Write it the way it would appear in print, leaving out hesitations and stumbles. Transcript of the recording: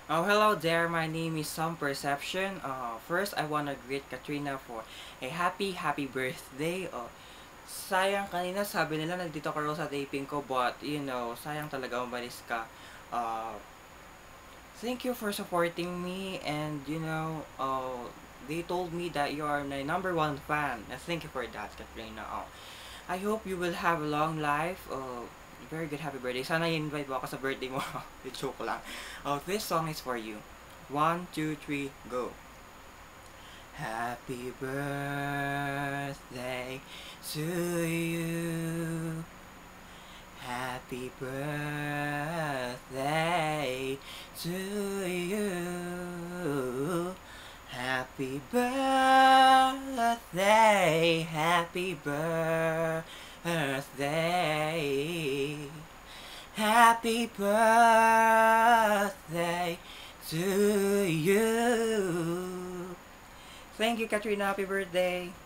Oh, hello there. My name is Some Perception. First, I wanna greet Katrina for a happy birthday. Sayang kanina sabi nila nandito ka raw sa taping ko, but sayang talaga umalis ka. Uh, Thank you for supporting me, and they told me that you are my number one fan. Thank you for that, Katrina. I hope you will have a long life. Very good happy birthday. Sana i-invite mo ako sa birthday mo. Joke lang. This song is for you. One, two, three, go. Happy birthday to you. Happy birthday to you. Happy birthday, happy birthday. Happy birthday to you. Thank you, Katrina. Happy birthday.